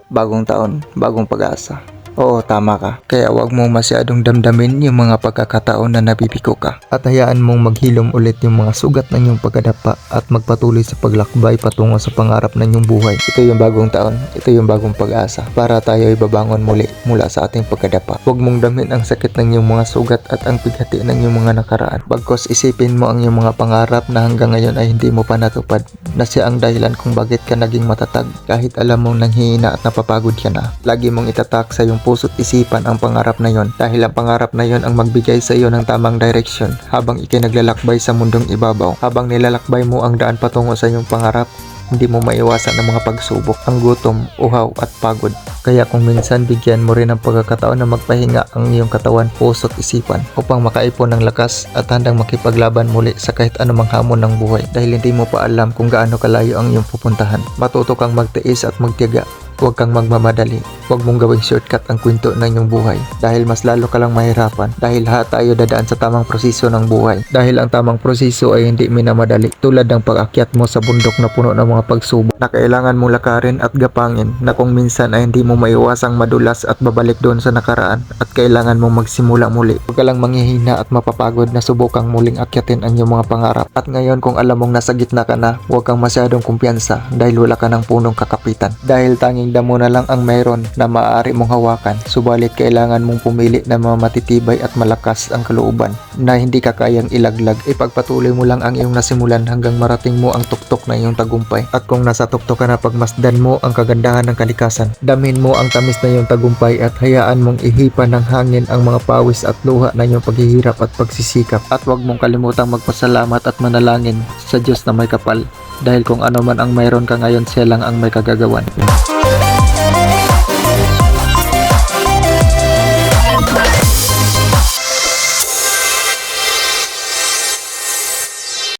Bagong taon, bagong pag-asa. Oo, tama ka. Kaya wag mong masyadong damdamin yung mga pagkakataon na nabibiko ka. At hayaan mong maghilom ulit yung mga sugat ng iyong pagkadapa at magpatuloy sa paglakbay patungo sa pangarap ng iyong buhay. Ito yung bagong taon, ito yung bagong pag-asa para tayo ay babangon muli mula sa ating pagkadapa. Huwag mong damin ang sakit ng iyong mga sugat at ang pighati ng iyong mga nakaraan. Bagkos isipin mo ang iyong mga pangarap na hanggang ngayon ay hindi mo pa natupad, na siya ang dahilan kung bakit ka naging matatag kahit alam mong nanghihina at napapagod ka na. Lagi mong itatak sa iyong puso't isipan ang pangarap na yon, dahil ang pangarap na yon ang magbigay sa iyo ng tamang direksyon habang ikinaglalakbay sa mundong ibabaw. Habang nilalakbay mo ang daan patungo sa iyong pangarap, hindi mo maiwasan ang mga pagsubok, ang gutom, uhaw at pagod. Kaya kung minsan bigyan mo rin ng pagkakataon na magpahinga ang iyong katawan, puso't isipan upang makaipon ng lakas at handang makipaglaban muli sa kahit anumang hamon ng buhay, dahil hindi mo pa alam kung gaano kalayo ang iyong pupuntahan. Matuto kang magtiis at magtiyaga. Huwag kang magmamadali. Huwag mong gawing shortcut ang kwento ng iyong buhay, dahil mas lalo ka lang mahirapan, dahil lahat tayo dadaan sa tamang proseso ng buhay. Dahil ang tamang proseso ay hindi minamadali, tulad ng pag-akyat mo sa bundok na puno ng mga pagsubok na kailangan mong lakarin at gapangin, na kung minsan ay hindi mo maiwasang madulas at babalik doon sa nakaraan, at kailangan mong magsimula muli. Huwag ka lang manghihina at mapapagod na subukang muling akyatin ang iyong mga pangarap. At ngayon kung alam mong nasa gitna ka na, huwag kang masyadong kumpiyansa dahil wala ka ng punong kakapitan. Dahil tanging damo na lang ang mayroon na maaari mong hawakan, subalit kailangan mong pumili na matitibay at malakas ang kalooban na hindi ka kayang ilaglag. Ipagpatuloy mo lang ang iyong nasimulan hanggang marating mo ang tuktok na iyong tagumpay. At kung nasa tuktok ka na, pagmasdan mo ang kagandahan ng kalikasan. Damhin mo ang tamis na iyong tagumpay at hayaan mong ihipan ng hangin ang mga pawis at luha na iyong paghihirap at pagsisikap. At huwag mong kalimutang magpasalamat at manalangin sa Diyos na may kapal, dahil kung ano man ang mayroon ka ngayon, siya lang ang may kagagawan.